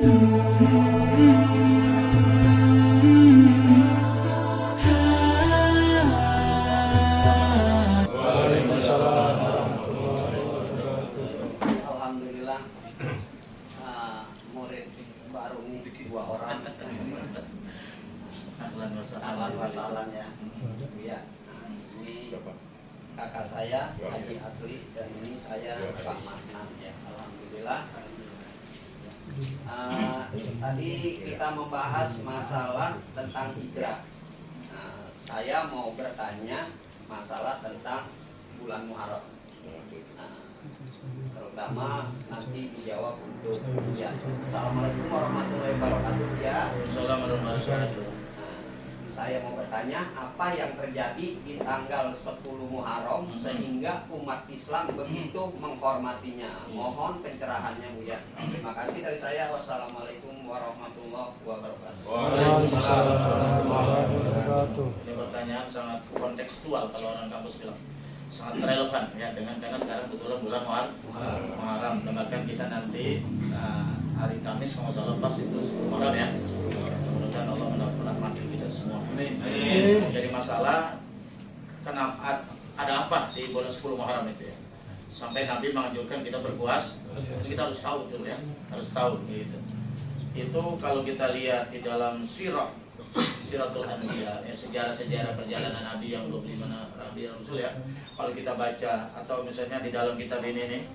Alhamdulillah, murid baru nih 2 orang. Ahlan wasalan ya. Iya. Ini kakak saya Haji Asli dan ini saya Pak Masnan ya. Alhamdulillah. Tadi kita membahas masalah tentang hijrah. Saya mau bertanya masalah tentang bulan Muharram. Terutama nanti dijawab untuk ya. Assalamualaikum warahmatullahi wabarakatuh ya. Assalamualaikum warahmatullahi wabarakatuh. Saya mau bertanya apa yang terjadi di tanggal 10 Muharram sehingga umat Islam begitu menghormatinya. Mohon pencerahannya Bu ya. Terima kasih dari saya. Wassalamualaikum warahmatullahi wabarakatuh. Waalaikumsalam warahmatullahi wabarakatuh. Ini pertanyaan sangat kontekstual kalau orang kampus bilang. Sangat relevan ya dengan karena sekarang kebetulan bulan Muharram. Bahkan kita nanti hari Kamis kalau salah pas itu 10 Muharram ya. Mudah-mudahan Allah merahmati kita semua. Amin. Jadi masalah kenapa ada apa di bulan 10 Muharram itu ya? Sampai Nabi menganjurkan kita berpuasa. Kita harus tahu betul ya, harus tahu gitu. Itu kalau kita lihat di dalam Siratul Anbiya, ya, sejarah-sejarah perjalanan Nabi yang 25 Nabi Rasul ya. Kalau kita baca atau misalnya di dalam kitab ini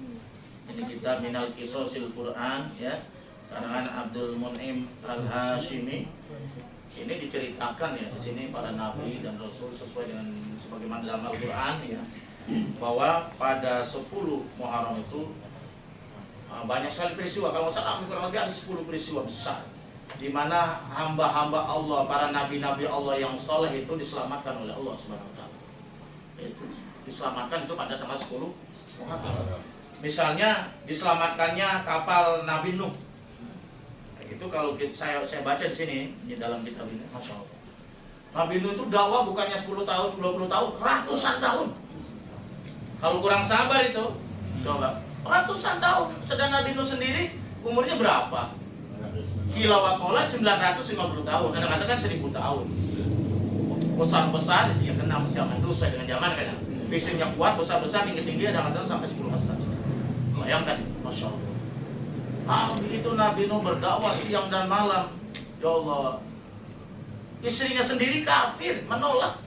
kitab Minal Qisasil Quran ya, karangan Abdul Mun'im Al-Hashimi. Ini diceritakan ya di sini para nabi dan rasul sesuai dengan sebagaimana dalam Al-Qur'an ya, bahwa pada 10 Muharram itu banyak sekali peristiwa. Kalau salah kurang lebih ada 10 peristiwa besar di mana hamba-hamba Allah, para nabi-nabi Allah yang soleh itu diselamatkan oleh Allah Subhanahu wa taala. Itu diselamatkan itu pada tanggal 10 Muharram. Misalnya diselamatkannya kapal Nabi Nuh. Itu kalau saya baca di sini di dalam kitab ini, Masya Allah. Nabi Nuh itu dakwah bukannya 10 tahun, 20 tahun, ratusan tahun. Kalau kurang sabar itu, coba ratusan tahun. Sedang Nabi Nuh sendiri umurnya berapa? Kilawakola 950 tahun, ada katakan 1000 tahun. Besar-besar, ya kena zaman dulu sesuai dengan zaman kan. Fisiknya kuat, besar-besar, tinggi-tinggi, ada katakan sampai 10 tahun. Bayangkan, Masya Allah. Begitu Nabi Nuh berdakwah siang dan malam, ya Allah, istrinya sendiri kafir, menolak.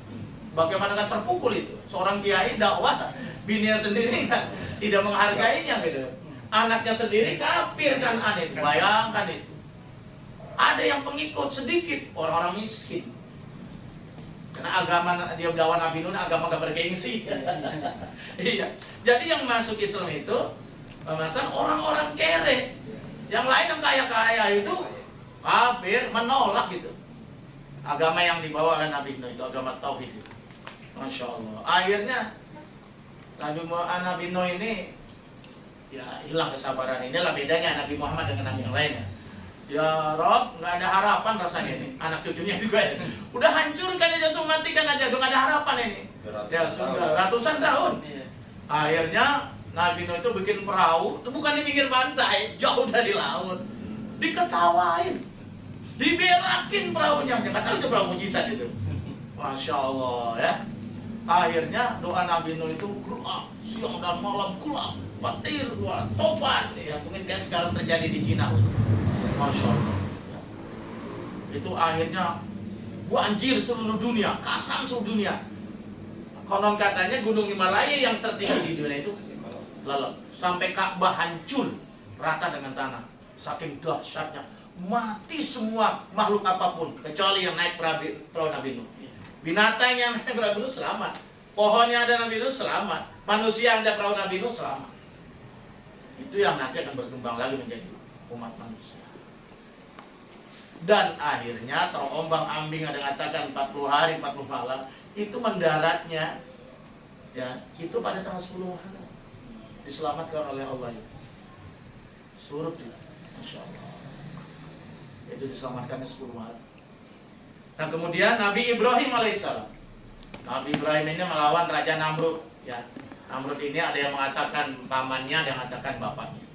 Bagaimana kan terpukul itu? Seorang kiai dakwah, bininya sendiri kan tidak menghargainya gitu. Anaknya sendiri kafir kan, aneh. Bayangkan itu. Ada yang pengikut sedikit, orang-orang miskin. Karena agama dia dakwah Nabi Nuh agama gak bergengsi. Iya. Jadi yang masuk Islam itu pemasan orang-orang kere. Yang lain yang kaya-kaya itu kafir, menolak gitu. Agama yang dibawa oleh Nabi Nuh itu agama tauhid itu. Masya Allah. Akhirnya Nabi Nuh ini ya hilang kesabaran. Inilah bedanya Nabi Muhammad dengan Nabi yang lainnya. Ya Rob, nggak ada harapan rasanya ini. Anak cucunya juga ya. Udah hancurkan aja, matikan aja, udah nggak ada harapan ini. Ya sudah ratusan tahun. Akhirnya Nabi Nuh itu bikin perahu, itu bukan di pinggir pantai, jauh dari laut. Diketawain, diberakin perahunya. Jangan tahu itu perahu mujizat itu. Masya Allah ya. Akhirnya doa Nabi Nuh itu gelap, siang dan malam gelap, petir, topan. Ya mungkin kayak sekarang terjadi di Cina. Masya Allah. Ya. Itu akhirnya banjir seluruh dunia, karang seluruh dunia. Konon katanya gunung Himalaya yang tertinggi di dunia itu lalu sampai Ka'bah hancur rata dengan tanah. Saking dahsyatnya, mati semua makhluk apapun kecuali yang naik perahu Nabi Nuh. Binatang yang naik perahu Nabi Nuh selamat. Pohonnya ada Nabi Nuh selamat. Manusia yang ada perahu Nabi Nuh selamat. Itu yang nanti akan berkembang lagi menjadi umat manusia. Dan akhirnya terombang-ambing, ada katakan 40 hari 40 malam itu mendaratnya ya itu pada tanggal 10 Muharram diselamatkan oleh Allah itu. Surut dia, Masya Allah. Itu diselamatkannya 10 Muharram. Nah kemudian Nabi Ibrahim alaihissalam. Nabi Ibrahim ini melawan Raja Namrud ya. Namrud ini ada yang mengatakan pamannya, ada yang mengatakan bapaknya.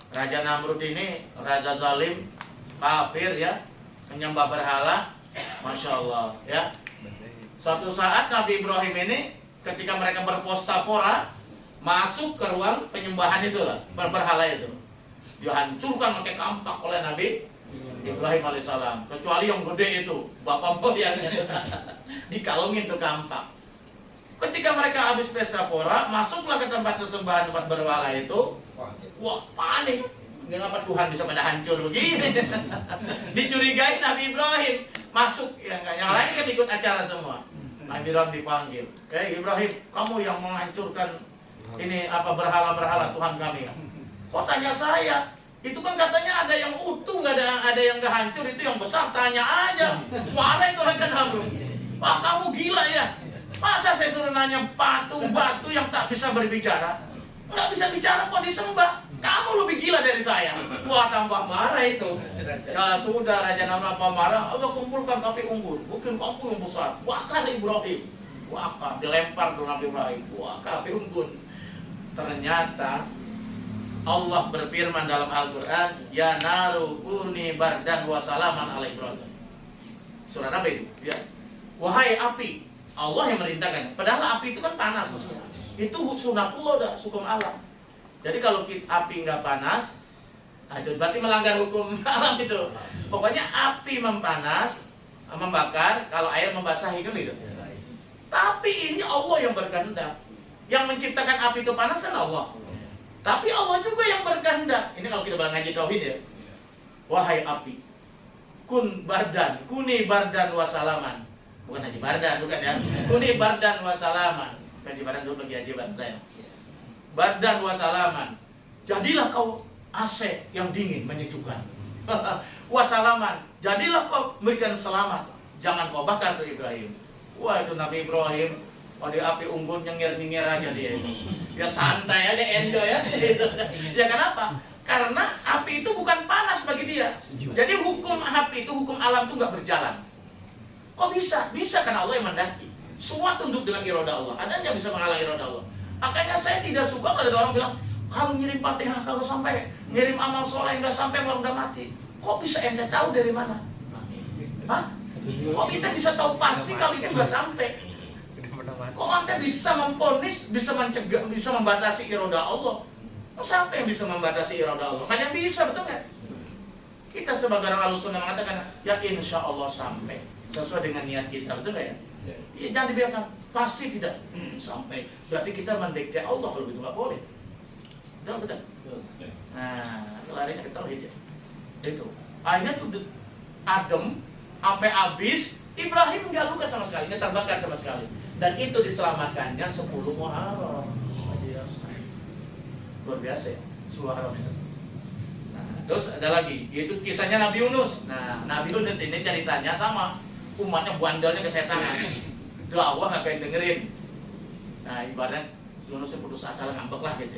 Raja Namrud ini raja zalim, kafir ya, menyembah berhala, masya Allah ya. Suatu saat Nabi Ibrahim ini ketika mereka berpesta-pora masuk ke ruang penyembahan itulah berhala itu, dihancurkan pakai kampak oleh Nabi Ibrahim alaihissalam. Kecuali yang gede itu, bapak moyangnya dikalungin tuh kampak. Ketika mereka habis pesta-pora, masuklah ke tempat sesembahan, tempat berhala itu. Wah, panik. Kenapa Tuhan bisa pada hancur begini? Dicurigai Nabi Ibrahim. Masuk, yang lain kan ikut acara semua. Nabi Ibrahim dipanggil. Ibrahim, kamu yang menghancurkan ini apa berhala-berhala Tuhan kami. Kok tanya saya? Itu kan katanya ada yang utuh, nggak ada yang nggak hancur. Itu yang besar, tanya aja. Mana itu Raja Namrud? Wah, kamu gila ya? Masa saya suruh nanya batu yang tak bisa berbicara? Nggak bisa bicara kok disembah. Kamu lebih gila dari saya. Wah, tambah marah itu. Ya sudah, Raja Namrud apa marah? Udah kumpulkan kapi unggun, bikin kampung yang besar. Bakar Ibrahim. Bakar, dilempar tuh Nabi Ibrahim. Wah, kapi unggun. Ternyata Allah berfirman dalam Al-Quran, Ya naru kuni bardan wa salaman ala Ibrahim. Surah apa itu? Ya. Wahai api, Allah yang merintahkan. Padahal api itu kan panas maksudnya. Itu sunatullah, dah, hukum alam. Jadi kalau api nggak panas, itu berarti melanggar hukum alam itu. Pokoknya api mempanas, membakar, kalau air membasahi kan gitu. Tapi ini Allah yang berkehendak. Yang menciptakan api itu panas kan Allah. Tapi Allah juga yang berkehendak. Ini kalau kita bilang ngaji tauhid ya. Wahai api, kuni bardan wasalaman. Bukan haji bardan, bukan ya. Kuni bardan wasalaman. Haji bardan dulu lagi haji bardan saya. Bardan wasalaman. Jadilah kau AC yang dingin menyejukkan. Wasalaman. Jadilah kau memberikan selamat. Jangan kau bakar tuh Ibrahim. Wah, itu Nabi Ibrahim. Oh, di api unggun nyengir-nyengir aja dia itu. Ya santai aja, enjoy ya. Ya kenapa? Karena api itu bukan panas bagi dia. Jadi hukum api itu, hukum alam itu nggak berjalan. Kok bisa? Bisa karena Allah yang mendaki. Semua tunduk dengan iroda Allah. Ada yang bisa menghalangi iroda Allah. Makanya saya tidak suka kalau ada orang bilang, kalau ngirim Fatihah, kalau sampai ngirim amal soleh nggak sampai malah udah mati. Kok bisa ente tahu dari mana? Hah? Kok kita bisa tahu pasti kalau itu nggak sampai? Kok ente bisa memponis, bisa mencegah, bisa membatasi iroda Allah? Kok siapa yang bisa membatasi iroda Allah? Kan yang bisa, betul nggak? Kita sebagai orang Ahlussunnah mengatakan, ya insya Allah sampai sesuai dengan niat kita, betul nggak ya? Ya jangan dibiarkan, pasti tidak sampai. Berarti kita mendekati Allah, kalau begitu nggak boleh. Betul. Nah, larinya ke tauhid ya. Itu. Akhirnya tuh adem sampai habis, Ibrahim nggak luka sama sekali, nggak terbakar sama sekali. Dan itu diselamatkannya 10 Muharram. Luar biasa ya, 10 Muharram itu. Nah, terus ada lagi, yaitu kisahnya Nabi Yunus. Nah, Nabi Yunus ini ceritanya sama. Umatnya bandelnya kesetanan. Dakwah nggak kayak dengerin. Nah, ibaratnya Yunus putus asa lah, ngambek lah gitu.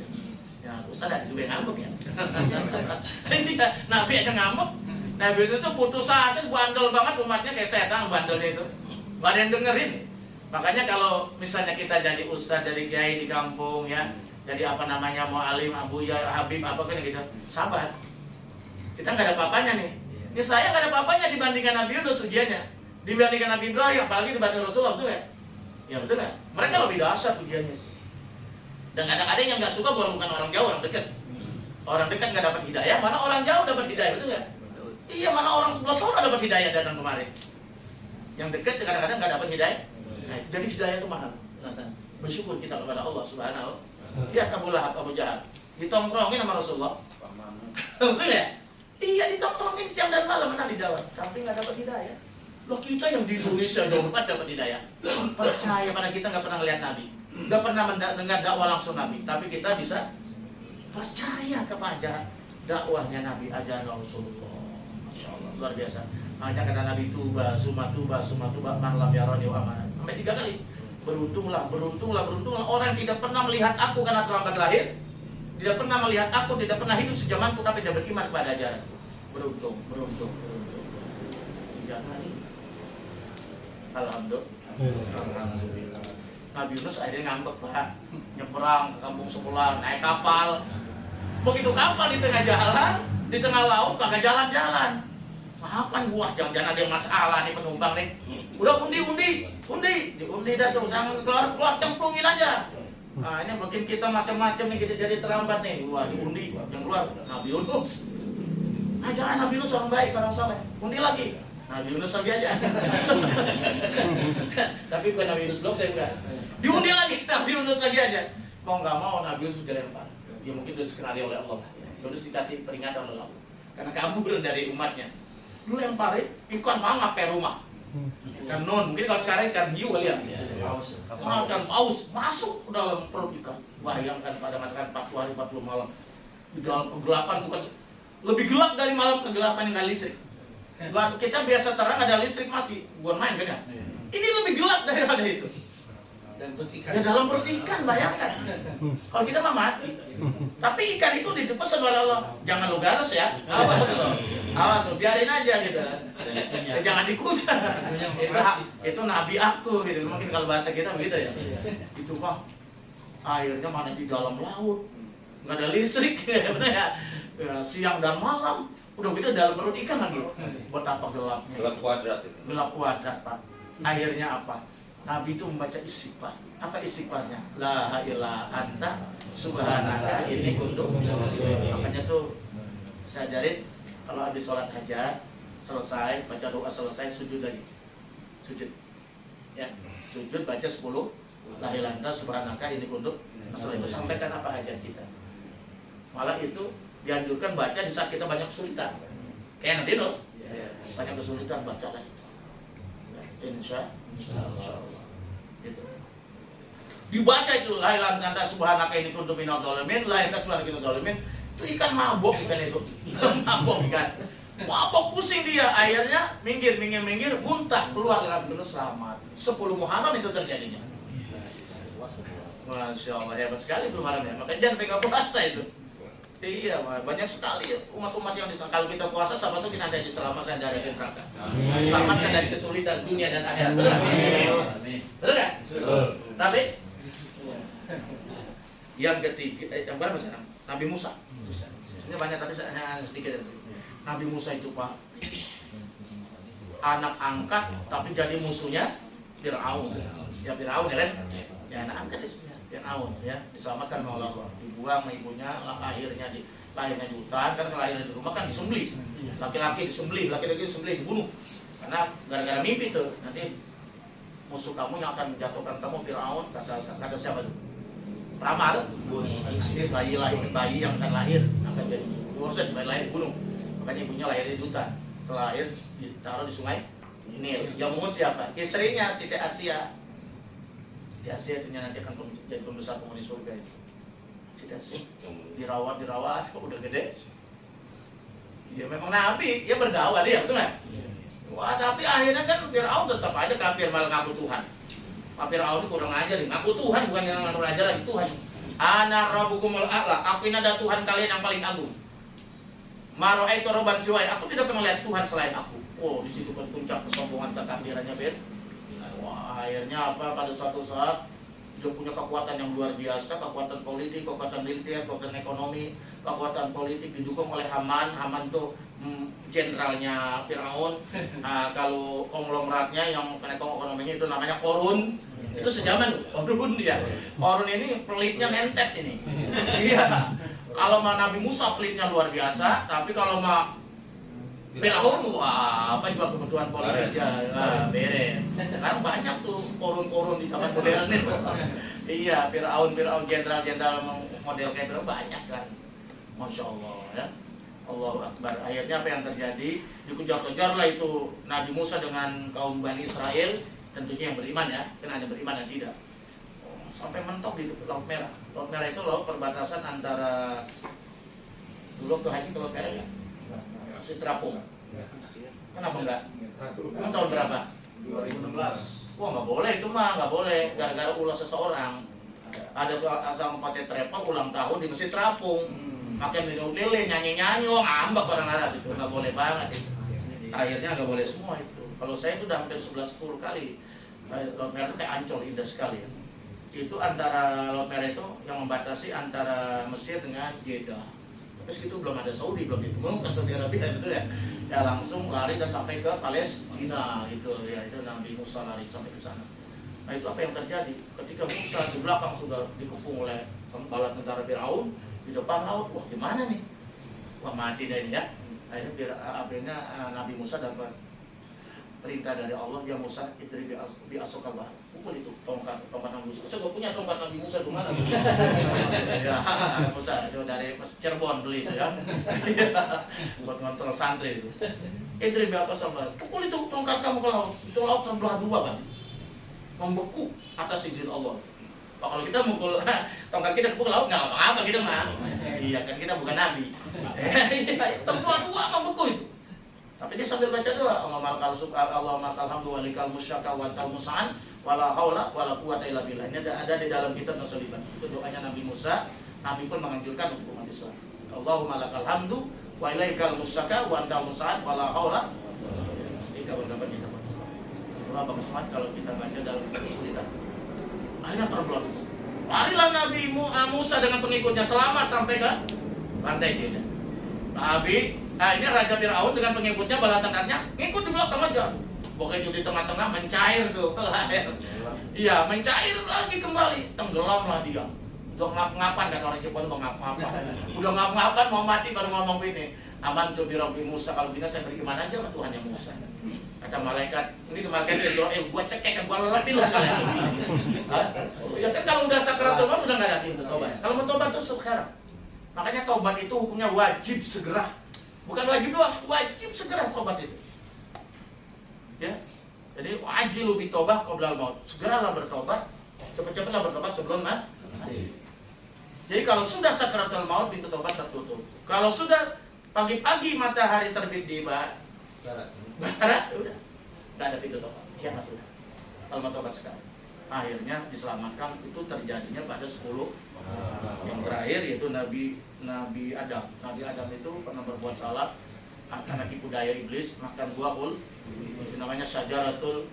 Ya, Ustaz ada juga yang ngambek ya. Ini Nabi aja ngambek. Nabi Yunus putus asa, bandel banget umatnya kayak setan bandelnya itu. Nggak ada yang dengerin. Makanya kalau misalnya kita jadi ustaz, jadi kiai di kampung ya, jadi apa namanya mu'alim, abuya, habib, apa kan gitu, sabar. Kita nggak ada apa-apanya nih. Ini saya nggak ada apa-apanya dibandingkan Nabi Yunus ujiannya, dibandingkan Nabi Ibrahim, apalagi dibandingkan Rasulullah, betul ya? Ya betul nggak? Mereka lebih dahsyat ujiannya. Dan kadang-kadang yang nggak suka bukan orang jauh, orang dekat. Orang dekat nggak dapat hidayah, mana orang jauh dapat hidayah, betul nggak? Iya, mana orang sebelah sana dapat hidayah datang kemarin. Yang dekat kadang-kadang nggak dapat hidayah. Nah, jadi hidayah itu mahal. Bersyukur kita kepada Allah Subhanahu. Ya Abu Lahab, Abu Jahal ditongkrongin sama Rasulullah. Betul ya? Iya, ditongkrongin siang dan malam Nabi dakwah, tapi nggak dapat hidayah. Loh, kita yang di Indonesia dapat hidayah. Percaya pada kita nggak pernah lihat Nabi, nggak pernah mendengar dakwah langsung Nabi, tapi kita bisa percaya kepada dakwahnya Nabi, ajaran Rasulullah. Masya Allah, luar biasa. Makanya kata Nabi, tuba, suma tuba, malam yarani wa amanah. Sampai 3 kali. Beruntunglah orang tidak pernah melihat aku karena terlambat lahir, tidak pernah melihat aku, tidak pernah hidup sejamanku, tapi tidak beriman kepada ajaran. Beruntung. 3 kali. Alhamdulillah. Nabi Yunus akhirnya ngambek, Pak. Nyebrang ke kampung sebelah, naik kapal. Begitu kapal di tengah jalan, di tengah laut kagak jalan-jalan. Kapan gua jangan-jangan ada yang masalah nih penumpang nih. Udah diundi dah tuh, jangan keluar cemplungin aja. Nah ini bikin kita macam-macam nih, kita jadi terlambat nih. Wah diundi, yang keluar Nabi Yunus. Nah jangan Nabi Yunus orang baik, orang soleh. Undi lagi, Nabi Yunus lagi aja. Tapi bukan Nabi Yunus blok, saya enggak. Diundi lagi, Nabi Yunus lagi aja. Mau nggak mau Nabi Yunus dilempar. Ya mungkin udah skenario oleh Allah. Yunus dikasih peringatan oleh Allah. Karena kabur dari umatnya. Lu lemparin ikan mangap ke rumah. Ikan non, mungkin kalau sekarang ikan hiu kali ya. Ikan paus masuk ke dalam perut ikan. Bayangkan pada makan 40 hari 40 malam di dalam kegelapan, bukan lebih gelap dari malam kegelapan yang nggak listrik. Kita biasa terang ada listrik mati, bukan main kan ya? Ini lebih gelap daripada itu. Dan dalam perut ikan, bayangkan. Kalau kita mah mati. Tapi ikan itu dipesan oleh Allah, jangan lu garas ya. Awas lu, biarin aja gitu. Jangan dikucak. Itu nabi aku gitu. Mungkin kalau bahasa kita begitu ya. Itu mah airnya mana di dalam laut, nggak ada listrik ya. Siang dan malam udah gitu dalam perut ikan lagi. Betapa gelapnya. Gelap kuadrat itu. Gelap kuadrat, Pak. Akhirnya apa? Nabi itu membaca istighfar. Apa istighfarnya? La ilaha anta subhanaka inni kuntu. Makanya tuh saya ajarin kalau habis sholat hajat selesai, baca doa selesai, sujud lagi. Sujud. Ya, sujud baca 10 la ilaha anta subhanaka inni kuntu. Masalah itu sampaikan apa hajat kita. Malah itu dianjurkan baca di saat kita banyak kesulitan. Kayak nanti Nus, banyak kesulitan baca lagi. Insya Allah. Gitu. Dibaca itu la ilaha anta subhanaka inni kuntu minadz zalimin, la ilaha subhanaka inni zalimin. Itu ikan mabok ikan itu. Mabok ikan. Mabok pusing dia, akhirnya minggir, muntah keluar dari Yunus selamat. 10 Muharram itu terjadinya. Masya Allah, hebat sekali belum Muharram ya. Makanya jangan pegang puasa itu. Iya, banyak sekali umat-umat yang kalau kita puasa, sahabat itu kita ada diselamatkan dari neraka. Selamatkan dari kesulitan dunia dan akhirat. Betul nggak? Betul nggak? Tapi yang ketiga, yang berapa sekarang? Nabi Musa. Ini banyak tapi hanya sedikit. Nabi Musa itu Pak, anak angkat tapi jadi musuhnya Fir'aun. Ya Fir'aun ya kan? Ya anak angkat itu. Fir'aun ya, diselamatkan oleh Allah, dibuang sama ibunya, lahirnya di hutan, kan lahirnya di rumah kan disembelih, laki-laki disembelih, dibunuh, karena gara-gara mimpi tuh nanti musuh kamu yang akan menjatuhkan kamu Fir'aun, kata siapa tuh? Peramal, bayi yang akan lahir akan jadi musuh, bayi lahir dibunuh, makanya ibunya lahir di hutan, setelah lahir ditaruh di sungai Nil. Yang mungut siapa? Istrinya Siti Asia. Siti Asia itu nanti akan jadi pembesar penghuni surga itu. Siti Asia dirawat, udah gede. Ya memang Nabi, dia berdakwah dia, betul nggak? Wah, tapi akhirnya kan Fir'aun tetap aja kafir, malah ngaku Tuhan. Pak Fir'aun itu kurang ajar, ngaku Tuhan, bukan yang ngaku ajar lagi Tuhan. Ana rabbukumul a'la, aku ini ada Tuhan kalian yang paling agung. Ma ra'aitu rabban siwai, aku tidak pernah lihat Tuhan selain aku. Oh, di situ kan puncak kesombongan kekafirannya, Ben. Wah, akhirnya apa? Pada suatu saat dia punya kekuatan yang luar biasa, kekuatan politik, kekuatan militer, kekuatan ekonomi, kekuatan politik didukung oleh Haman. Haman itu jenderalnya Fir'aun. Nah, kalau konglomeratnya yang ekonominya itu namanya Korun. Itu sejaman Korun ya. Korun ini pelitnya nentet ini. Iya. Kalau mah Nabi Musa pelitnya luar biasa, tapi kalau mah Fir'aun, wah, apa juga kebutuhan politik ya, beres. Sekarang banyak tuh korun-korun di zaman modern itu. Iya, Fir'aun jenderal model kayak Fir'aun banyak kan. Masya Allah ya. Allahu Akbar. Akhirnya apa yang terjadi? Dikejar-kejarlah itu Nabi Musa dengan kaum Bani Israel, tentunya yang beriman ya, kan ada beriman dan tidak. Sampai mentok di Laut Merah. Laut Merah itu laut perbatasan antara dulu ke haji ke Laut Merah ya. Si terapung. Kenapa enggak? Emang tahun berapa? 2016. Wah nggak boleh itu mah, nggak boleh. Gara-gara ulah seseorang. Ada asal pakai trepok ulang tahun di masjid terapung. Makan minum lele, nyanyi-nyanyi, ngambek orang Arab itu. Nggak boleh banget itu. Akhirnya nggak boleh semua itu. Kalau saya itu udah hampir 11-10 kali. Laut Merah itu kayak Ancol, indah sekali ya. Itu antara Laut Merah itu yang membatasi antara Mesir dengan Jeddah. Meski itu belum ada Saudi, belum ditemukan Saudi Arabia itu ya. Ya langsung lari dan sampai ke Palestina itu ya, itu Nabi Musa lari sampai ke sana. Nah itu apa yang terjadi? Ketika Musa di belakang sudah dikepung oleh bala tentara Firaun, di depan laut, wah gimana nih? Wah mati deh ini ya. Akhirnya Nabi Musa dapat perintah dari Allah, ya Musa idri bi asokal bahar, pukul itu tongkat Nabi Musa. Saya gak punya tongkat Nabi Musa itu mana? Ya Musa itu dari Cirebon beli itu ya, buat ngontrol santri itu. Idri bi asokal bahar, pukul itu tongkat kamu ke laut, itu laut terbelah dua kan, membeku atas izin Allah. Kalau kita mukul tongkat kita ke laut nggak apa-apa kita mah, iya kan kita bukan nabi. Terbelah dua membeku itu. Tapi dia sambil baca doa, Allahumma kalhamdu walikal musyaka wa tal musa'an wala haula wala quwata illa billah. Ini ada di dalam kitab Nasoliban. Itu doanya Nabi Musa. Nabi pun menganjurkan untuk umat Islam. Allahumma lakal hamdu wa ilaikal musyaka wa tal musa'an wala haula. Ini kawan-kawan kita baca. Doa bagus banget kalau kita baca dalam kesulitan. Akhirnya terbelah. Larilah Nabi Musa dengan pengikutnya selamat sampai ke lantai dia. Nah ini Raja Firaun dengan pengikutnya bala tentaranya ngikut di belakang aja. Pokoknya di tengah-tengah mencair tuh ke air. Iya mencair lagi kembali, tenggelamlah dia. Udah ngap-ngapan kan orang Jepang udah ngap-ngapan. Udah ngap-ngapan mau mati baru ngomong ini. Aman tuh birabbi Musa, kalau bina saya beriman aja sama Tuhannya Musa. Kata malaikat, ini malaikat Israel, gua cekek, gua leletin lu sekalian. Ya kan kalau udah sakaratul maut udah nggak ada pintu tobat. Kalau mau tobat tuh sekarang. Makanya tobat itu hukumnya wajib segera. Bukan wajib doang, wajib segera tobat itu. Ya. Jadi ajilu bitobah qoblal maut. Segeralah bertobat, cepat-cepatlah bertobat sebelum mati. Jadi kalau sudah sakaratul maut pintu tobat tertutup. Kalau sudah pagi-pagi matahari terbit di barat, udah nggak ada pintu tobat. Kiamat udah. Kalau mau tobat sekarang. Akhirnya diselamatkan itu terjadinya pada 10 yang terakhir yaitu Nabi Adam. Nabi Adam itu pernah berbuat salah karena tipu daya iblis makan buah itu namanya syajaratul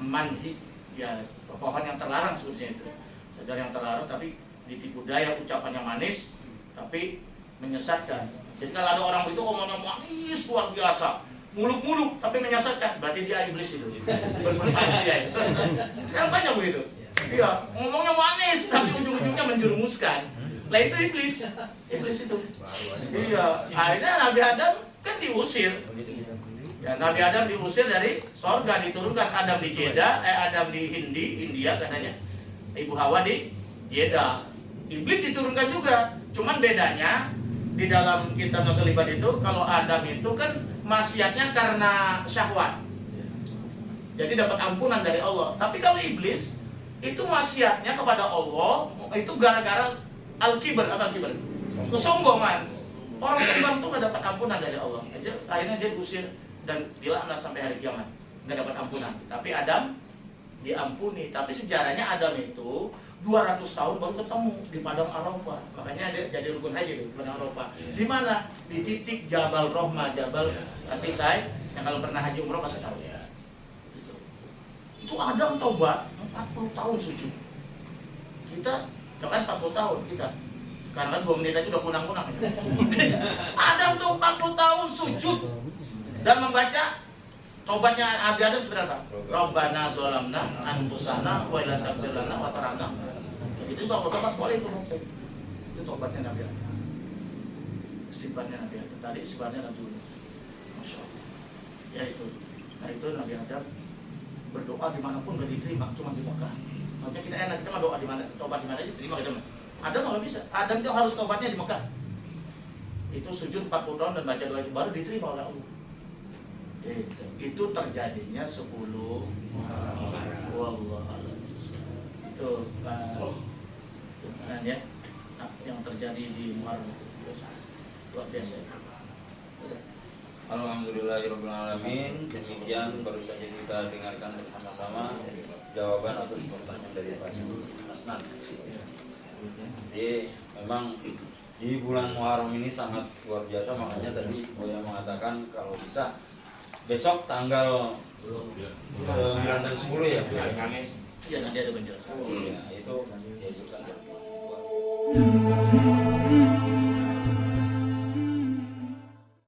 manhi, ya pohon yang terlarang sebetulnya itu. Sajar yang terlarang tapi ditipu daya ucapannya manis tapi menyesatkan. Jadi kalau ada orang itu ngomongnya manis luar biasa, muluk-muluk tapi menyesatkan, berarti dia iblis itu. Manusia itu. Sekarang banyak begitu. Iya, ngomongnya manis tapi ujung-ujungnya menjerumuskan. Lah itu iblis. Iblis itu. Iya, akhirnya Nabi Adam kan diusir. Ya, Nabi Adam diusir dari sorga, diturunkan Adam di Jeddah, Adam di India katanya. Ibu Hawa di Jeddah. Iblis diturunkan juga. Cuman bedanya di dalam kitab Nasoliban itu kalau Adam itu kan maksiatnya karena syahwat. Jadi dapat ampunan dari Allah. Tapi kalau iblis itu maksiatnya kepada Allah itu gara-gara al-kibar, apa kibar? Kesombongan. Orang sombong itu nggak dapat ampunan dari Allah. Akhirnya dia diusir dan dilaknat sampai hari kiamat. Nggak dapat ampunan. Tapi Adam diampuni. Tapi sejarahnya Adam itu 200 tahun baru ketemu di Padang Arafah. Makanya dia jadi rukun haji di Padang Arafah. Di mana? Di titik Jabal Rohmah, Jabal Asisai. Yang kalau pernah haji umroh pasti tahu. Itu Adam taubat 40 tahun sujud. Kita kan 40 tahun kita. Karena 2 menit aja udah kunang-kunang. Adam tuh 40 tahun sujud dan membaca taubatnya Nabi Adam sebenarnya apa? Rabbana zalamna anfusana wa la taghfir lana wa tarhamna. Itu tobat boleh itu. Itu tobatnya Nabi Adam. Istighfarnya Nabi Adam. Tadi istighfarnya Nabi Yunus. Masya Allah. Ya itu. Nah itu Nabi Adam berdoa dimanapun gak diterima, cuma di Mekah. Makanya kita enak, kita mah doa di mana, tobat di mana aja diterima kita mah. Adam nggak bisa. Adam itu harus tobatnya di Mekah. Itu sujud 40 tahun dan baca doa itu baru diterima oleh Allah. Itu terjadinya 10 Wallahualam. Itu kan ya yang terjadi di Muharram luar biasa. Alhamdulillahirrahmanirrahim. Demikian baru saja kita dengarkan bersama-sama jawaban atas pertanyaan dari Pak Asnan. Jadi memang di bulan Muharram ini sangat luar biasa, makanya tadi Boya mengatakan kalau bisa besok tanggal 9 dan 10 ya, Kamis. Iya nanti ada penjelasan. Ya, itu diajukan.